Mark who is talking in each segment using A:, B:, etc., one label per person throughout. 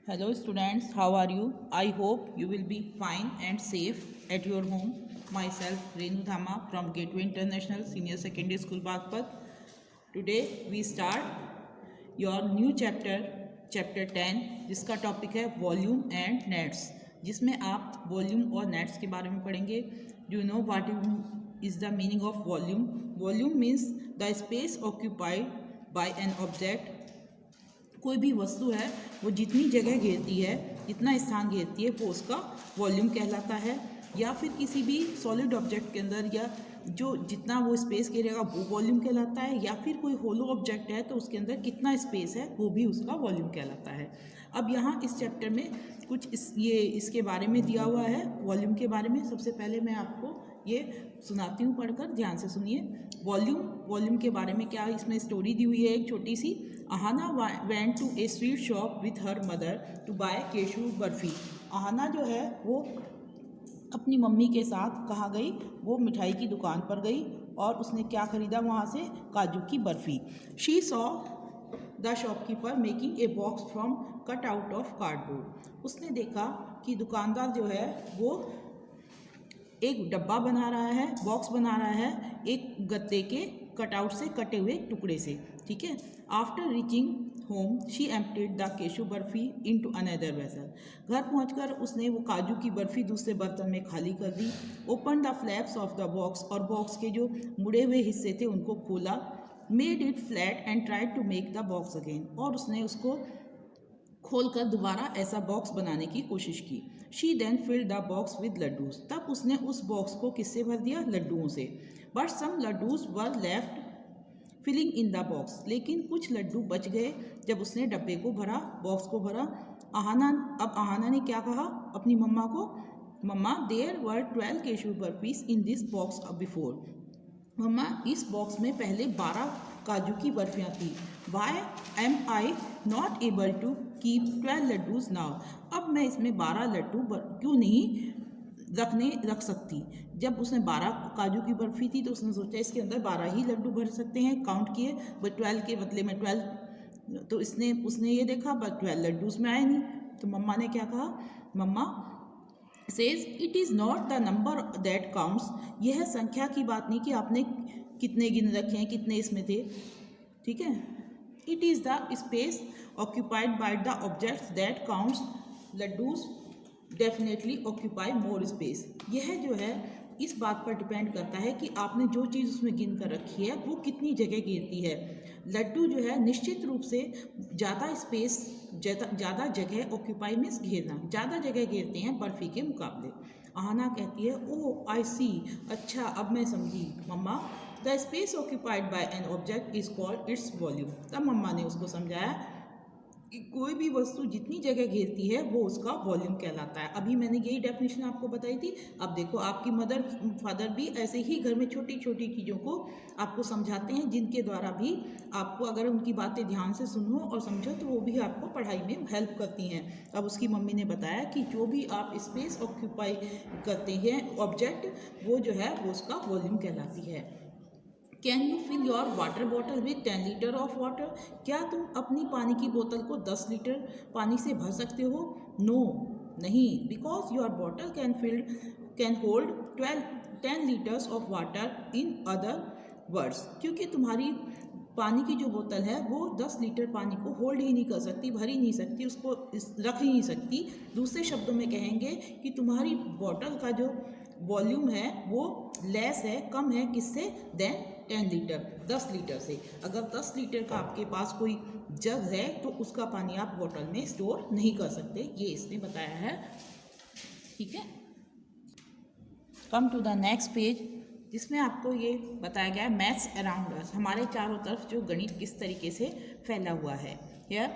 A: Hello students, how are you? I hope you will be fine and safe at your home. Myself Renu Dhama from Gateway International Senior Secondary School Bagpat. Today we start your new chapter 10 जिसका topic है volume and nets, जिसमें आप volume और nets के बारे में पढ़ेंगे. Do you know what is the meaning of volume? Volume means the space occupied by an object. कोई भी वस्तु है वो जितनी जगह घेरती है, जितना स्थान घेरती है, वो उसका वॉल्यूम कहलाता है. या फिर किसी भी सॉलिड ऑब्जेक्ट के अंदर या जो जितना वो स्पेस घेरेगा वो वॉल्यूम कहलाता है. या फिर कोई होलो ऑब्जेक्ट है तो उसके अंदर कितना स्पेस है वो भी उसका वॉल्यूम कहलाता है. अब यहाँ इस चैप्टर में कुछ इसके बारे में दिया हुआ है, वॉल्यूम के बारे में. सबसे पहले मैं आपको ये सुनाती हूँ, पढ़कर ध्यान से सुनिए. वॉल्यूम के बारे में क्या इसमें स्टोरी दी हुई है एक छोटी सी. Ahana went to a sweet shop with her mother to buy kaju barfi. Ahana जो है वो अपनी मम्मी के साथ कहाँ गई? वो मिठाई की दुकान पर गई और उसने क्या ख़रीदा वहाँ से? काजू की barfi. She saw the shopkeeper making a box from cut out of cardboard. उसने देखा कि दुकानदार जो है वो एक डब्बा बना रहा है, बॉक्स बना रहा है एक गत्ते के कटआउट से, कटे हुए टुकड़े से. ठीक है. After reaching home she emptied the cashew barfi into another vessel. घर पहुंचकर उसने वो काजू की बर्फ़ी दूसरे बर्तन में खाली कर दी. Open the flaps of the box, और बॉक्स के जो मुड़े हुए हिस्से थे उनको खोला. Made it flat and tried to make the box again, और उसने उसको खोलकर दोबारा ऐसा बॉक्स बनाने की कोशिश की. She then filled the box with laddoos. तब उसने उस बॉक्स को किससे भर दिया? लड्डुओं से. But some laddoos were left filling in the box. लेकिन कुछ लड्डू बच गए जब उसने डब्बे को भरा, बॉक्स को भरा. अब अहाना ने क्या कहा अपनी मम्मा को? Mumma, there were 12 kaju barfis in this box before. Mumma, इस बॉक्स में पहले 12 काजू की बर्फियाँ थी. Why am I not able to keep 12 laddoos now. अब मैं इसमें 12 लड्डू क्यों नहीं रख सकती? जब उसने 12 काजू की बर्फ़ी थी तो उसने सोचा इसके अंदर 12 ही लड्डू भर सकते हैं. काउंट किए, बट 12 के बदले में 12, तो उसने ये देखा बट 12 लड्डू उसमें आए नहीं. तो मम्मा ने क्या कहा? Mumma says it is not the number that counts. यह संख्या की बात नहीं कि आपने कितने गिन रखे हैं, कितने इसमें थे. ठीक है. It is the space occupied by the objects that counts. Laddoos definitely occupy more space. यह जो है इस बात पर डिपेंड करता है कि आपने जो चीज़ उसमें गिन कर रखी है वो कितनी जगह घेरती है. लड्डू जो है निश्चित रूप से ज़्यादा स्पेस, ज़्यादा जगह ऑक्यूपाई मीन्स घेरना, ज़्यादा जगह घेरते हैं बर्फ़ी के मुकाबले. आहाना कहती है ओह आई सी, अच्छा अब मैं समझी mumma. The space occupied by an object is called its volume. तब मम्मा ने उसको समझाया कि कोई भी वस्तु जितनी जगह घेरती है वो उसका वॉल्यूम कहलाता है. अभी मैंने यही डेफिनेशन आपको बताई थी. अब देखो आपकी मदर फादर भी ऐसे ही घर में छोटी छोटी चीज़ों को आपको समझाते हैं, जिनके द्वारा भी आपको अगर उनकी बातें ध्यान से सुनो और समझो तो वो भी आपको पढ़ाई में हेल्प करती हैं. अब उसकी मम्मी ने बताया कि जो भी आप स्पेस ऑक्यूपाई करते हैं ऑब्जेक्ट, वो जो है वो उसका वॉल्यूम कहलाती है. Can you fill your water bottle with 10 litre of water. क्या तुम अपनी पानी की बोतल को 10 लीटर पानी से भर सकते हो? नो, नहीं. Because your bottle can hold 10 litres of water. In other words, क्योंकि तुम्हारी पानी की जो बोतल है वो 10 लीटर पानी को होल्ड ही नहीं कर सकती, भर ही नहीं सकती, उसको रख ही नहीं सकती. दूसरे शब्दों में कहेंगे कि तुम्हारी बॉटल का जो वॉल्यूम है वो लेस है, कम है, किससे? देन 10 लीटर, 10 लीटर से. अगर 10 लीटर का आपके पास कोई जग है तो उसका पानी आप बॉटल में स्टोर नहीं कर सकते. ये इसने बताया है. ठीक है. Come to the next page, जिसमें आपको ये बताया गया है मैथ्स अराउंड अस. हमारे चारों तरफ जो गणित किस तरीके से फैला हुआ है. Here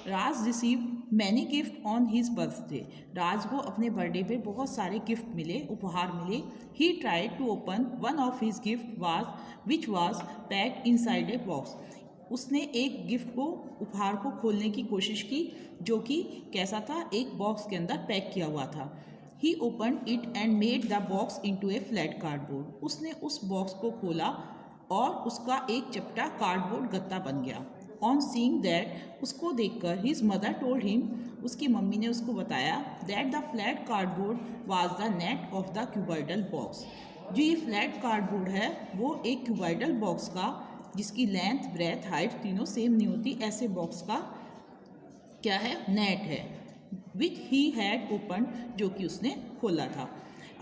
A: Raj receive many gift on his birthday. Raj को अपने बर्थडे पे बहुत सारे गिफ्ट मिले, उपहार मिले. He tried to open one of his gift which was packed inside a box. उसने एक गिफ्ट को, उपहार को खोलने की कोशिश की जो कि कैसा था? एक बॉक्स के अंदर पैक किया हुआ था. He open it and made the box into a flat cardboard. उसने उस बॉक्स को खोला और उसका एक चपटा कार्डबोर्ड गत्ता बन गया. ऑन सीइंग दैट, उसको देखकर हिज मदर टोल्ड हिम उसकी मम्मी ने उसको बताया that the flat cardboard was the net of the cuboidal box. जो ये फ्लैट कार्डबोर्ड है वो एक क्यूबॉइडल बॉक्स का, जिसकी लेंथ ब्रेथ हाइट तीनों सेम नहीं होती, ऐसे बॉक्स का क्या है, नेट है, विच ही हैड ओपन, जो कि उसने खोला था।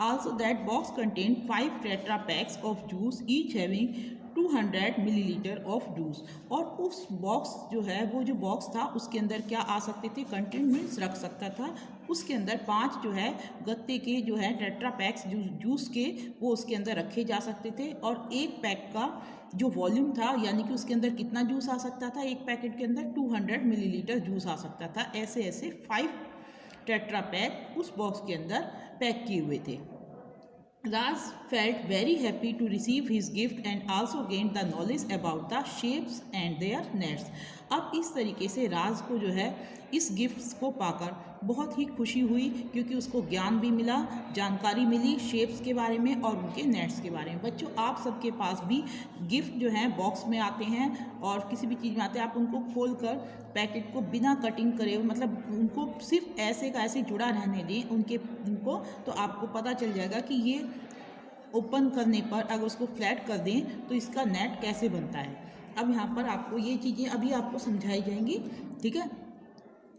A: Also that box contain 5 tetra PACS of juice each having 200 millilitre of juice. और उस बॉक्स जो है, वो जो बॉक्स था उसके अंदर क्या आ सकते थे, कंटेंट मीन्स रख सकता था, उसके अंदर 5 जो है गत्ते के जो है टेट्रा पैक्स जूस के, वो उसके अंदर रखे जा सकते थे। और एक पैक का जो वॉल्यूम था, यानी कि उसके अंदर कितना जूस आ सकता था, एक पैकेट के अंदर 200 मिलीलीटर जूस आ सकता था। ऐसे ऐसे 5 टेट्रा पैक उस बॉक्स के अंदर पैक किए हुए थे। Raj felt very happy to receive his gift and also gained the knowledge about the shapes and their nets. अब इस तरीके से राज को जो है इस गिफ्ट्स को पाकर बहुत ही खुशी हुई, क्योंकि उसको ज्ञान भी मिला, जानकारी मिली शेप्स के बारे में और उनके नेट्स के बारे में। बच्चों, आप सबके पास भी गिफ्ट जो हैं बॉक्स में आते हैं और किसी भी चीज़ में आते हैं, आप उनको खोल कर पैकेट को बिना कटिंग करे, मतलब उनको सिर्फ ऐसे का ऐसे जुड़ा रहने दें उनको, तो आपको पता चल जाएगा कि ये ओपन करने पर अगर उसको फ्लैट कर दें तो इसका नेट कैसे बनता है। अब यहाँ पर आपको ये चीज़ें अभी आपको समझाई जाएंगी, ठीक है।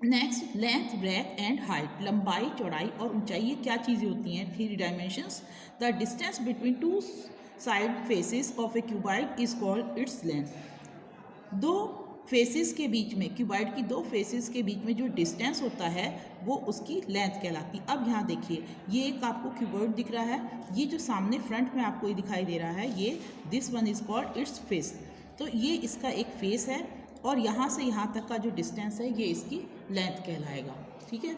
A: Next, length breadth and height, लंबाई चौड़ाई और ऊंचाई, ये क्या चीज़ें होती हैं, 3 dimensions. The distance between 2 side faces of A cuboid is called its length. 2 faces के बीच में, क्यूबॉइड की 2 फेसेस के बीच में जो डिस्टेंस होता है वो उसकी लेंथ कहलाती। अब यहाँ देखिए, ये एक आपको क्यूबॉइड दिख रहा है, ये जो सामने फ्रंट में आपको ये दिखाई दे रहा है, ये this one is called its face. तो ये इसका एक फेस है और यहाँ से यहाँ तक का जो डिस्टेंस है ये इसकी लेंथ कहलाएगा, ठीक है।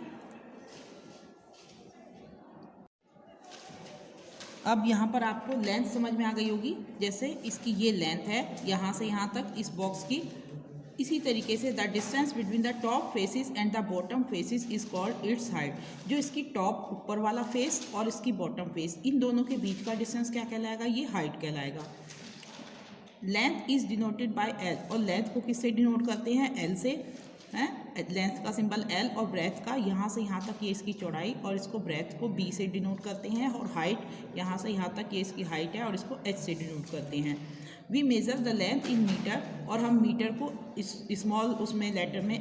A: अब यहाँ पर आपको लेंथ समझ में आ गई होगी, जैसे इसकी ये लेंथ है यहाँ से यहाँ तक इस बॉक्स की। इसी तरीके से the distance between the top faces and the bottom faces is called it's height. जो इसकी टॉप ऊपर वाला फेस और इसकी बॉटम फेस, इन दोनों के बीच का डिस्टेंस क्या कहलाएगा, ये हाइट कहलाएगा। Length is denoted by L, और लेंथ को किससे डिनोट करते हैं, एल से, हैं। लेंथ का सिंबल एल और ब्रेथ का यहाँ से यहाँ तक ये इसकी चौड़ाई, और इसको ब्रेथ को बी से डिनोट करते हैं, और हाइट यहाँ से यहाँ तक ये इसकी हाइट है और इसको एच से डिनोट करते हैं। We measure the length in metre, और हम मीटर को इस स्मॉल उसमें लेटर में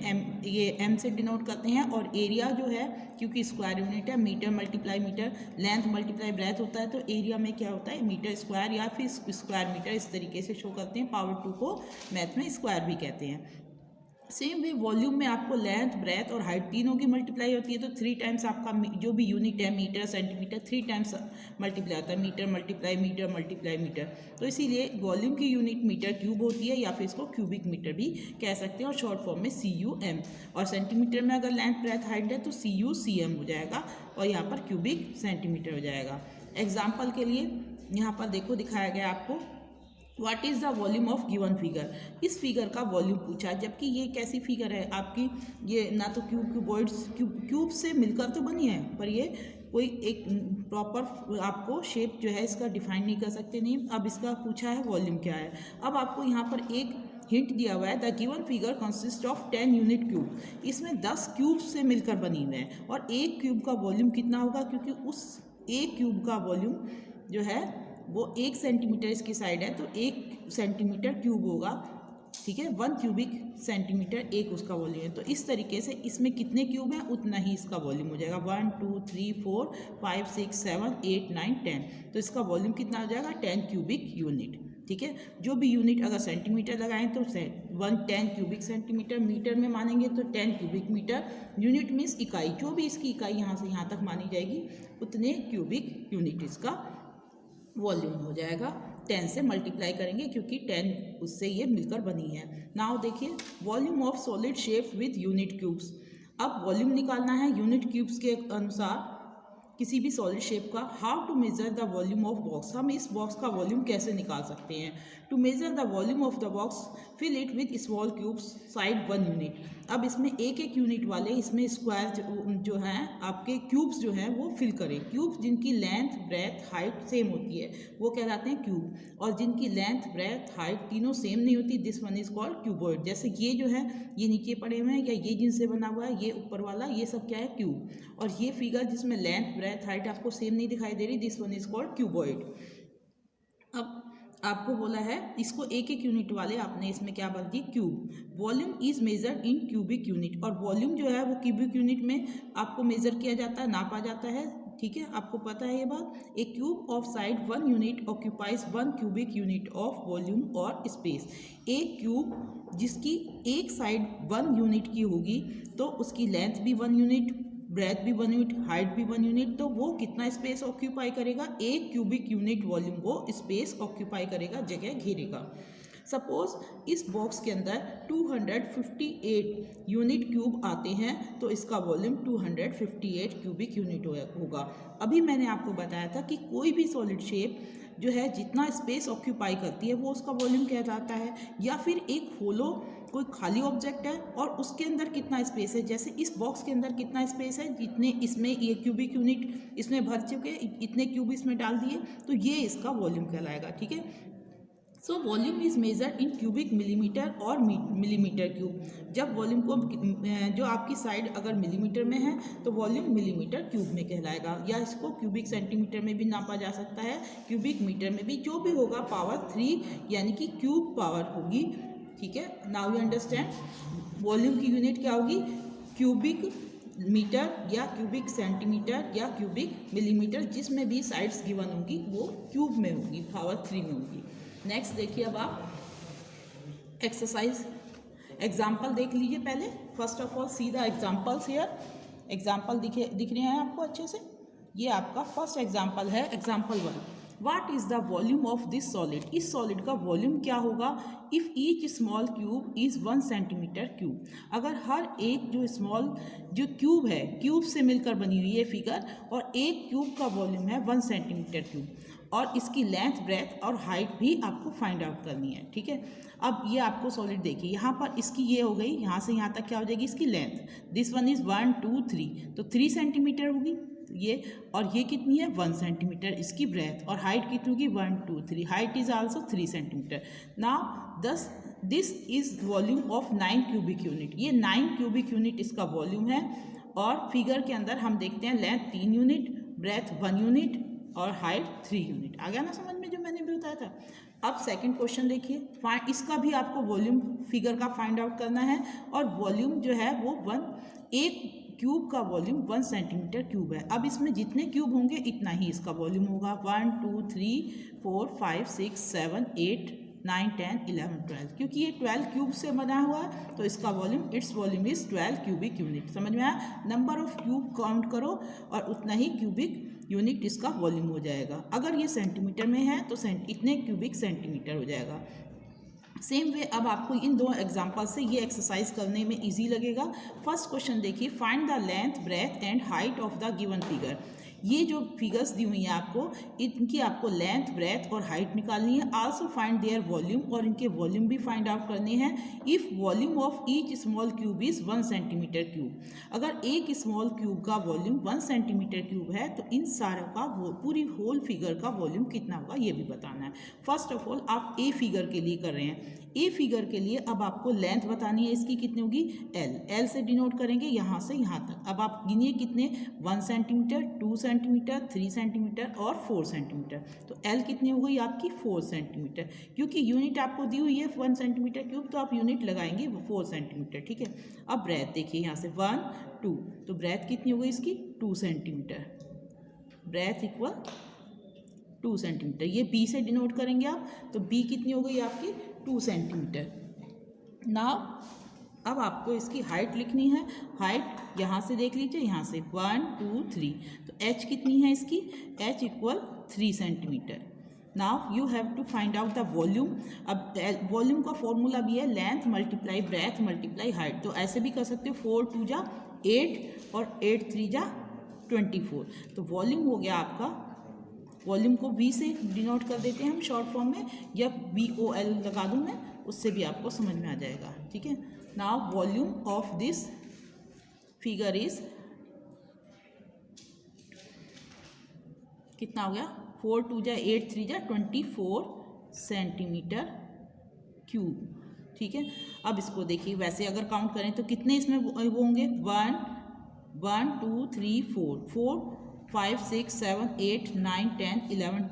A: एम से डिनोट करते हैं। और एरिया जो है, क्योंकि स्क्वायर यूनिट है, metre multiply metre, length multiply breadth होता है, तो एरिया में क्या होता है, मीटर स्क्वायर या फिर स्क्वायर मीटर, इस तरीके से शो करते हैं। पावर 2 को मैथ में स्क्वायर भी कहते हैं। सेम वे वॉल्यूम में आपको लेंथ ब्रेथ और हाइट तीनों की मल्टीप्लाई होती है, तो 3 टाइम्स आपका जो भी यूनिट है, मीटर सेंटीमीटर, 3 टाइम्स मल्टीप्लाई होता है, मीटर मल्टीप्लाई मीटर। तो इसीलिए वॉल्यूम की यूनिट मीटर क्यूब होती है, या फिर इसको क्यूबिक मीटर भी कह सकते हैं, और शॉर्ट फॉर्म में CUM। और सेंटीमीटर में अगर लेंथ ब्रेथ हाइट है तो CUCM हो जाएगा, और यहाँ पर क्यूबिक सेंटीमीटर हो जाएगा। एग्जाम्पल के लिए यहाँ पर देखो दिखाया गया आपको, what is the volume of given figure. इस फिगर का वॉल्यूम पूछा, जबकि ये कैसी फिगर है आपकी, ये ना तो क्यूब से मिलकर तो बनी है, पर ये कोई एक प्रॉपर आपको शेप जो है इसका डिफाइन नहीं कर सकते, नहीं। अब इसका पूछा है वॉल्यूम क्या है। अब आपको यहाँ पर एक हिंट दिया हुआ है, the given figure consist of 10 unit cube. इसमें 10 क्यूब से मिलकर बनी हुई है, और एक क्यूब का वॉल्यूम कितना होगा, क्योंकि उस एक क्यूब का वॉल्यूम जो है वो 1 सेंटीमीटर इसकी साइड है, तो 1 सेंटीमीटर क्यूब होगा, ठीक है। 1 क्यूबिक सेंटीमीटर एक उसका वॉल्यूम है। तो इस तरीके से इसमें कितने क्यूब हैं उतना ही इसका वॉल्यूम हो जाएगा। 1 2 3 4 5 6 7 8 9 10, तो इसका वॉल्यूम कितना हो जाएगा, 10 क्यूबिक यूनिट, ठीक है। जो भी यूनिट अगर सेंटीमीटर लगाएं तो 10 क्यूबिक सेंटीमीटर, मीटर में मानेंगे तो 10 क्यूबिक मीटर। यूनिट मीन्स इकाई, जो भी इसकी इकाई यहाँ से यहाँ तक मानी जाएगी उतने क्यूबिक यूनिट इसका वॉल्यूम हो जाएगा। 10 से मल्टीप्लाई करेंगे, क्योंकि 10 उससे ये मिलकर बनी है। नाउ देखिए, volume of solid shape with unit cubes. अब वॉल्यूम निकालना है यूनिट क्यूब्स के अनुसार। किसी भी सॉलिड शेप का। How to measure the volume of box, हम इस बॉक्स का वॉल्यूम कैसे निकाल सकते हैं। To measure the volume of the box fill it with small cubes side 1 unit. अब इसमें एक एक यूनिट वाले इसमें स्क्वायर जो हैं आपके क्यूब्स जो हैं वो फिल करें। क्यूब्स जिनकी लेंथ ब्रेथ हाइट सेम होती है वो कहलाते हैं क्यूब, और जिनकी लेंथ ब्रेथ हाइट तीनों सेम नहीं होती this one is called cuboid. जैसे ये जो है ये नीचे पड़े हुए हैं या ये जिनसे बना हुआ है, ये ऊपर वाला, ये सब क्या है क्यूब। और ये फिगर जिसमें लेंथ ब्रेथ हाइट आपको सेम नहीं दिखाई दे रही this one is called cuboid. अब आपको बोला है इसको एक एक यूनिट वाले आपने इसमें क्या बन दी cube. Volume is measured in cubic unit, और वॉल्यूम जो है वो क्यूबिक यूनिट में आपको मेजर किया जाता है, नापा जाता है। ठीक है, आपको पता है ये बात। A cube of side 1 unit occupies 1 cubic unit of volume और स्पेस। एक क्यूब जिसकी एक साइड 1 यूनिट की होगी तो उसकी लेंथ भी 1 यूनिट, ब्रेथ भी 1 यूनिट, हाइट भी 1 यूनिट, तो वो कितना स्पेस ऑक्यूपाई करेगा, एक क्यूबिक यूनिट वॉल्यूम वो स्पेस ऑक्यूपाई करेगा, जगह घेरेगा। सपोज इस बॉक्स के अंदर 258 यूनिट क्यूब आते हैं तो इसका वॉल्यूम 258 क्यूबिक यूनिट होगा। अभी मैंने आपको बताया था कि कोई भी सॉलिड शेप जो है जितना स्पेस ऑक्यूपाई करती है वो उसका वॉल्यूम कहलाता है। या फिर एक होलो कोई खाली ऑब्जेक्ट है और उसके अंदर कितना स्पेस है, जैसे इस बॉक्स के अंदर कितना स्पेस है, जितने इसमें ये क्यूबिक यूनिट इसमें भर चुके, इतने क्यूब इसमें डाल दिए, तो ये इसका वॉल्यूम कहलाएगा। ठीक है, so volume is measured in cubic millimetre और मिलीमीटर क्यूब। जब वॉल्यूम को जो आपकी साइड अगर मिलीमीटर में है तो वॉल्यूम मिलीमीटर क्यूब में कहलाएगा, या इसको क्यूबिक सेंटीमीटर में भी नापा जा सकता है, क्यूबिक मीटर में भी, जो भी होगा पावर 3 यानी कि क्यूब पावर होगी। ठीक है, नाउ यू अंडरस्टैंड वॉल्यूम की यूनिट क्या होगी, क्यूबिक मीटर या क्यूबिक सेंटीमीटर या क्यूबिक मिलीमीटर, जिसमें भी साइड्स गिवन होगी वो क्यूब में होगी, पावर 3 में होगी। नेक्स्ट देखिए, अब आप एक्सरसाइज एग्जाम्पल देख लीजिए पहले। First of all see the examples here. Example दिख रहे हैं आपको अच्छे से। ये आपका फर्स्ट एग्जाम्पल है, example 1। What is the volume of this solid, इस सॉलिड का वॉल्यूम क्या होगा if each small cube is 1 centimetre cube. अगर हर एक जो क्यूब है, क्यूब से मिलकर बनी हुई है फिगर, और एक क्यूब का वॉल्यूम है 1 सेंटीमीटर क्यूब, और इसकी लेंथ ब्रेथ और हाइट भी आपको फाइंड आउट करनी है। ठीक है, अब ये आपको सॉलिड देखिए, यहाँ पर इसकी ये हो गई, यहाँ से यहाँ तक क्या हो जाएगी इसकी लेंथ, दिस वन इज़ 1 2 3, तो 3 सेंटीमीटर होगी ये, और ये कितनी है 1 सेंटीमीटर इसकी ब्रेथ, और हाइट कितनी होगी 1 2 3, height is also 3 centimetre. Now this is volume of 9 cubic unit, ये 9 क्यूबिक यूनिट इसका वॉल्यूम है। और फिगर के अंदर हम देखते हैं लेंथ 3 यूनिट, ब्रेथ 1 यूनिट और हाइट 3 यूनिट। आ गया ना समझ में जो मैंने भी बताया था। अब सेकंड क्वेश्चन देखिए, इसका भी आपको वॉल्यूम फिगर का फाइंड आउट करना है, और वॉल्यूम जो है वो एक क्यूब का वॉल्यूम 1 सेंटीमीटर क्यूब है। अब इसमें जितने क्यूब होंगे इतना ही इसका वॉल्यूम होगा, 1 2 3 4 5 6 7 8 9 10 11 12, क्योंकि ये 12 क्यूब से बना हुआ है तो इसका volume, it's volume is 12 cubic unit. समझ में आया, नंबर ऑफ क्यूब काउंट करो और उतना ही क्यूबिक यूनिट इसका वॉल्यूम हो जाएगा। अगर ये सेंटीमीटर में है तो इतने क्यूबिक सेंटीमीटर हो जाएगा। सेम वे अब आपको इन दो एग्जांपल से ये एक्सरसाइज करने में इजी लगेगा। फर्स्ट क्वेश्चन देखिए, find the length breadth and height of the given figure. ये जो फिगर्स दी हुई हैं आपको, इनकी आपको लेंथ ब्रेथ और हाइट निकालनी है। आल्सो फाइंड देयर वॉल्यूम, और इनके वॉल्यूम भी फाइंड आउट करने हैं। If volume of each small cube is 1 centimetre cube, अगर एक स्मॉल क्यूब का वॉल्यूम 1 सेंटीमीटर क्यूब है तो इन सारों का पूरी होल फिगर का वॉल्यूम कितना होगा ये भी बताना है। फर्स्ट ऑफ ऑल आप ए फिगर के लिए कर रहे हैं। ए फिगर के लिए अब आपको लेंथ बतानी है, इसकी कितनी होगी एल से डिनोट करेंगे यहाँ से यहाँ तक। अब आप गिनिए कितने, 1 सेंटीमीटर 2 सेंटीमीटर 3 सेंटीमीटर और 4 सेंटीमीटर, तो एल कितनी हो गई आपकी 4 सेंटीमीटर। क्योंकि यूनिट आपको दी हुई है 1 सेंटीमीटर क्यूब तो आप यूनिट लगाएंगे 4 सेंटीमीटर। ठीक है, अब ब्रेथ देखिए यहाँ से 1 2, तो ब्रेथ कितनी हो गई इसकी 2 सेंटीमीटर, ब्रेथ इक्वल 2 सेंटीमीटर। ये बी से डिनोट करेंगे आप, तो बी कितनी हो गई आपकी 2 सेंटीमीटर। नाउ अब आपको इसकी हाइट लिखनी है। हाइट यहाँ से देख लीजिए, यहाँ से 1 2 3, तो एच कितनी है इसकी, H equal 3 centimetre. Now you have to find out the volume. अब वॉल्यूम का फॉर्मूला भी है length multiply breadth multiply height, तो ऐसे भी कर सकते हो 4 2 जा 8 और 8 3 जा 24। तो वॉल्यूम हो गया आपका, वॉल्यूम को V से डिनोट कर देते हैं हम शॉर्ट फॉर्म में, या VOL लगा दूँ मैं, उससे भी आपको समझ में आ जाएगा। ठीक है, now volume of this figure is कितना हो गया, 4 2 जा 8 3 जा 24 सेंटीमीटर क्यूब। ठीक है, अब इसको देखिए, वैसे अगर काउंट करें तो कितने इसमें वो होंगे, 1 1 2 3 4 5 6 7 8 9 10 11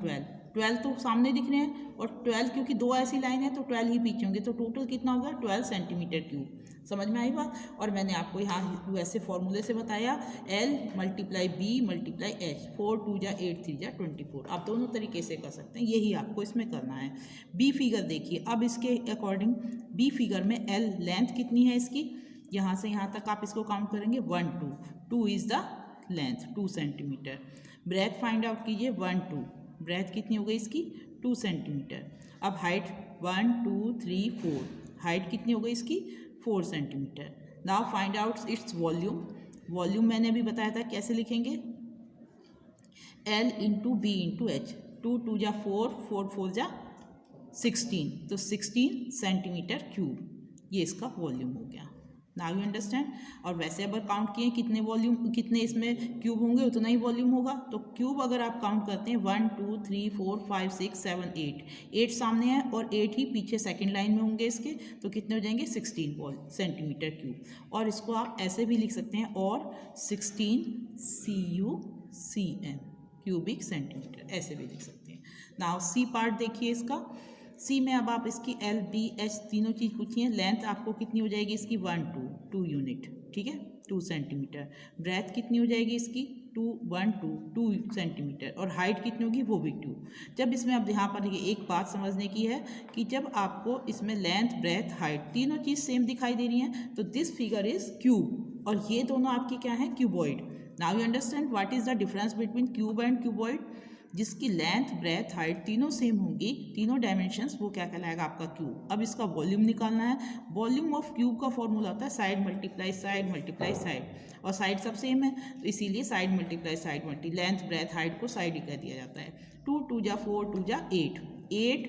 A: 12 तो सामने दिख रहे हैं, और 12 क्योंकि दो ऐसी लाइन है तो 12 ही पीछे होंगे, तो टोटल कितना होगा 12 सेंटीमीटर क्यूब। समझ में आई बात। और मैंने आपको यहाँ वैसे फॉर्मूले से बताया, L × B × H, 4 2 जा 8 3 जा 24। आप दोनों तरीके से कर सकते हैं, यही आपको इसमें करना है। बी फिगर देखिए, अब इसके अकॉर्डिंग बी फिगर में L लेंथ कितनी है इसकी, यहाँ से यहाँ तक आप इसको काउंट करेंगे 1 2, 2 is the length 2 centimetre. Breadth find out कीजिए 1 2, ब्रेथ कितनी हो गई इसकी 2 सेंटीमीटर। अब हाइट 1 2 3 4, हाइट कितनी हो गई इसकी 4 centimetre. Now find out its volume. Volume मैंने अभी बताया था कैसे लिखेंगे, L × B × H, 2 2 जा 4 4 4 जा 16, तो 16 सेंटीमीटर क्यूब, ये इसका वॉल्यूम हो गया। Now you understand. और वैसे अगर काउंट किए कितने वॉल्यूम, कितने इसमें क्यूब होंगे उतना ही वॉल्यूम होगा। तो क्यूब अगर आप काउंट करते हैं 1 2 3 4 5 6 7 8, 8 सामने है और 8 ही पीछे सेकंड लाइन में होंगे इसके, तो कितने हो जाएंगे 16 सेंटीमीटर क्यूब। और इसको आप ऐसे भी लिख सकते हैं, और 16 CUCM क्यूबिक सेंटीमीटर, ऐसे भी लिख सकते हैं। नाउ सी पार्ट देखिए इसका, सी में अब आप इसकी L B H तीनों चीज़ पूछिए। लेंथ आपको कितनी हो जाएगी इसकी 1 2 यूनिट, ठीक है 2 सेंटीमीटर। ब्रेथ कितनी हो जाएगी इसकी 2 1 2 2 सेंटीमीटर, और हाइट कितनी होगी वो भी 2। जब इसमें अब यहाँ पर देखिए एक बात समझने की है कि जब आपको इसमें लेंथ ब्रेथ हाइट तीनों चीज़ सेम दिखाई दे रही हैं, तो दिस फिगर इज क्यूब, और ये दोनों आपकी क्या है cuboid. Now you understand what is the difference between cube and cuboid. जिसकी लेंथ ब्रेथ हाइट तीनों सेम होंगी, तीनों डायमेंशंस, वो क्या कहलाएगा आपका क्यूब। अब इसका वॉल्यूम निकालना है। वॉल्यूम ऑफ क्यूब का फॉर्मूला होता है side multiply side multiply side, और साइड सब सेम है तो इसीलिए side multiply side multi length breadth height को साइड ही कर दिया जाता है। 2 2 जा 4 2 जा 8, 8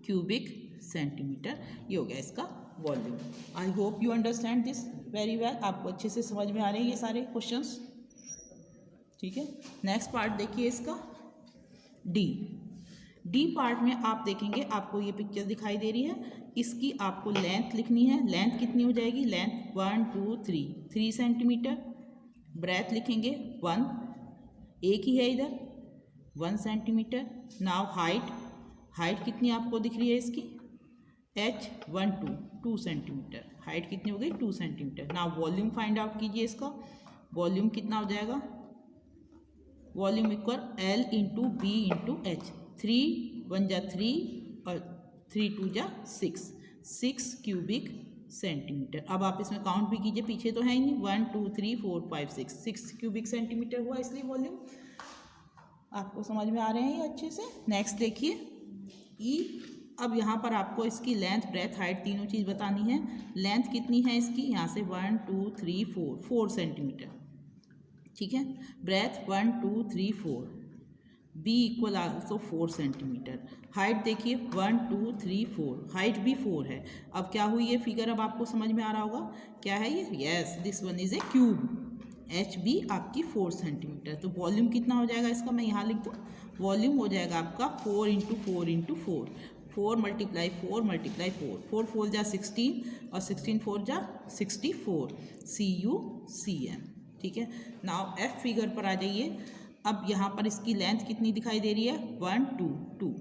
A: क्यूबिक सेंटीमीटर, ये हो गया इसका volume. I hope you understand this very well. आपको अच्छे से समझ में आ रहे हैं ये सारे क्वेश्चंस, ठीक है। नेक्स्ट पार्ट देखिए इसका डी पार्ट में आप देखेंगे आपको ये पिक्चर दिखाई दे रही है, इसकी आपको लेंथ लिखनी है। लेंथ कितनी हो जाएगी, लेंथ 1 2 3 सेंटीमीटर। ब्रेथ लिखेंगे 1, एक ही है इधर 1 सेंटीमीटर। नाउ हाइट कितनी आपको दिख रही है इसकी, H 1 2 सेंटीमीटर, हाइट कितनी हो गई 2 centimetre. Now volume find out कीजिए इसका, वॉल्यूम कितना हो जाएगा, volume equal L × B × H, 3 1 जा 3 और 3 2 जा 6 क्यूबिक सेंटीमीटर। अब आप इसमें काउंट भी कीजिए, पीछे तो है ही नहीं, 1 2 3 4 5 6 क्यूबिक सेंटीमीटर हुआ, इसलिए वॉल्यूम। आपको समझ में आ रहे हैं ये अच्छे से। नेक्स्ट देखिए E। अब यहाँ पर आपको इसकी लेंथ ब्रेथ हाइट तीनों चीज़ बतानी है। लेंथ कितनी है इसकी, यहाँ से 1 2 3 4 सेंटीमीटर, ठीक है। Breadth 1 2 3 4, B equal also 4 centimetre. Height देखिए 1 2 3 4, हाइट भी 4 है। अब क्या हुई ये फिगर, अब आपको समझ में आ रहा होगा क्या है ये, yes this one is a cube. H B आपकी 4 सेंटीमीटर। तो वॉल्यूम कितना हो जाएगा इसका, मैं यहाँ लिख दूँ, वॉल्यूम हो जाएगा आपका 4 × 4 × 4, 4 × 4 × 4, 4 4 जा 16 और 16 4 जा 64, CUCM, ठीक है। नाउ एफ फिगर पर आ जाइए। अब यहाँ पर इसकी लेंथ कितनी दिखाई दे रही है, 1 2 2,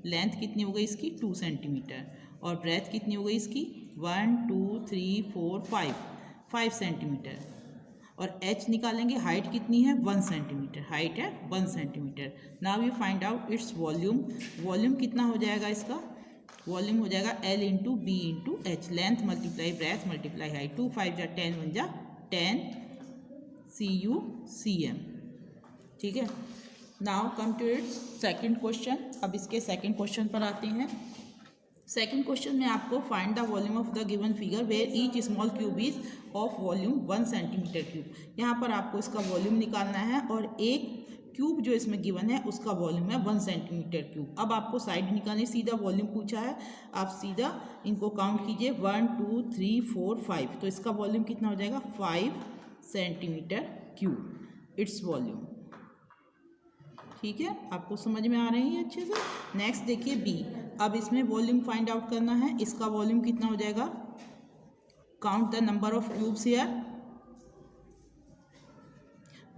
A: लेंथ कितनी हो गई इसकी 2 सेंटीमीटर, और ब्रेथ कितनी हो गई इसकी 1 2 3 4 5 सेंटीमीटर, और h निकालेंगे, हाइट कितनी है 1 सेंटीमीटर, हाइट है 1 centimetre. Now you find out its volume. Volume कितना हो जाएगा इसका, वॉल्यूम हो जाएगा L × B × H, length multiply breadth multiply height, 2 5 जा 10 1 जा 10 CUCM, ठीक है। Now come to its second question. अब इसके सेकंड क्वेश्चन पर आते हैं। सेकेंड क्वेश्चन में आपको find the volume of the given figure where each small cube is of volume 1 centimetre cube. यहाँ पर आपको इसका वॉल्यूम निकालना है और एक क्यूब जो इसमें गिवन है उसका वॉल्यूम है 1 सेंटीमीटर क्यूब। अब आपको साइड निकालनी, सीधा वॉल्यूम पूछा है, आप सीधा इनको काउंट कीजिए 1 2 3 4 5। तो इसका वॉल्यूम कितना हो जाएगा 5 सेंटीमीटर क्यूब इट्स वॉल्यूम। ठीक है, आपको समझ में आ रही है अच्छे से। नेक्स्ट देखिए बी। अब इसमें वॉल्यूम फाइंड आउट करना है, इसका वॉल्यूम कितना हो जाएगा, count the number of cubes here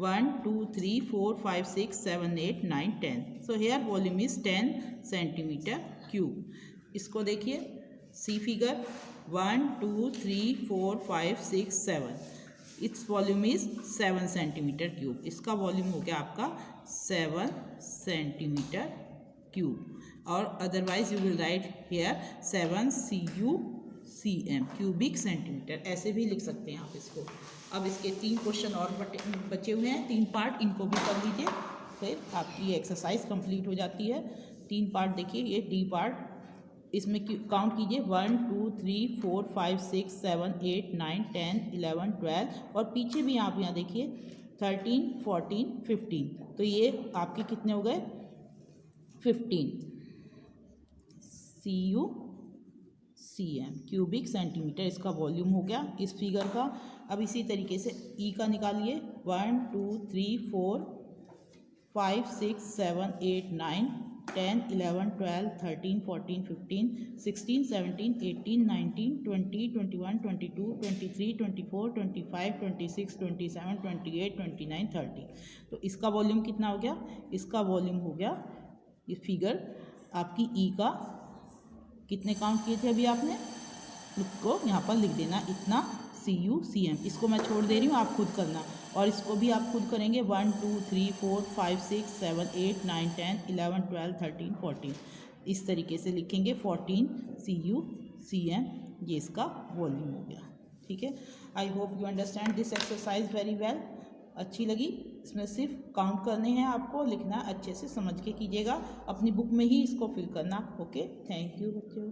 A: 1 2 3 4 5 6 7 8 9 10। So here volume is 10 centimetre cube. इसको देखिए see figure 1 2 3 4 5 6 7, its volume is 7 centimetre cube. इसका वॉल्यूम हो गया आपका 7 सेंटीमीटर क्यूब। और otherwise you will write here 7 CU/cm cubic centimetre, ऐसे भी लिख सकते हैं आप इसको। अब इसके 3 क्वेश्चन और बचे हुए हैं, 3 पार्ट, इनको भी कर लीजिए, फिर आपकी ये एक्सरसाइज कंप्लीट हो जाती है। 3 पार्ट देखिए, ये डी पार्ट, इसमें काउंट कीजिए 1 2 3 4 5 6 7 8 9 10 11 12, और पीछे भी आप यहाँ देखिए 13 14 15। तो ये आपके कितने हो गए 15 CU/cm क्यूबिक सेंटीमीटर, इसका वॉल्यूम हो गया इस फिगर का। अब इसी तरीके से ई का निकालिए 1 2 3 4 5 6 7 8 9 10 11 12 13 14 15 16 17 18 19 20 21 22 23 24 25 26 27 28 29 30। तो इसका वॉल्यूम कितना हो गया, इसका वॉल्यूम हो गया, ये फिगर आपकी ई का कितने काउंट किए थे अभी आपने, उसको यहाँ पर लिख देना इतना CU/cm। इसको मैं छोड़ दे रही हूँ, आप खुद करना, और इसको भी आप खुद करेंगे 1 2 3 4 5 6 7 8 9 10 11 12 13 14, इस तरीके से लिखेंगे 14 CU/cm, ये इसका वॉल्यूम हो गया। ठीक है, I hope you understand this exercise very well. अच्छी लगी, इसमें सिर्फ काउंट करने हैं, आपको लिखना अच्छे से समझ के कीजिएगा, अपनी बुक में ही इसको फिल करना। ओके, थैंक यू बच्चों।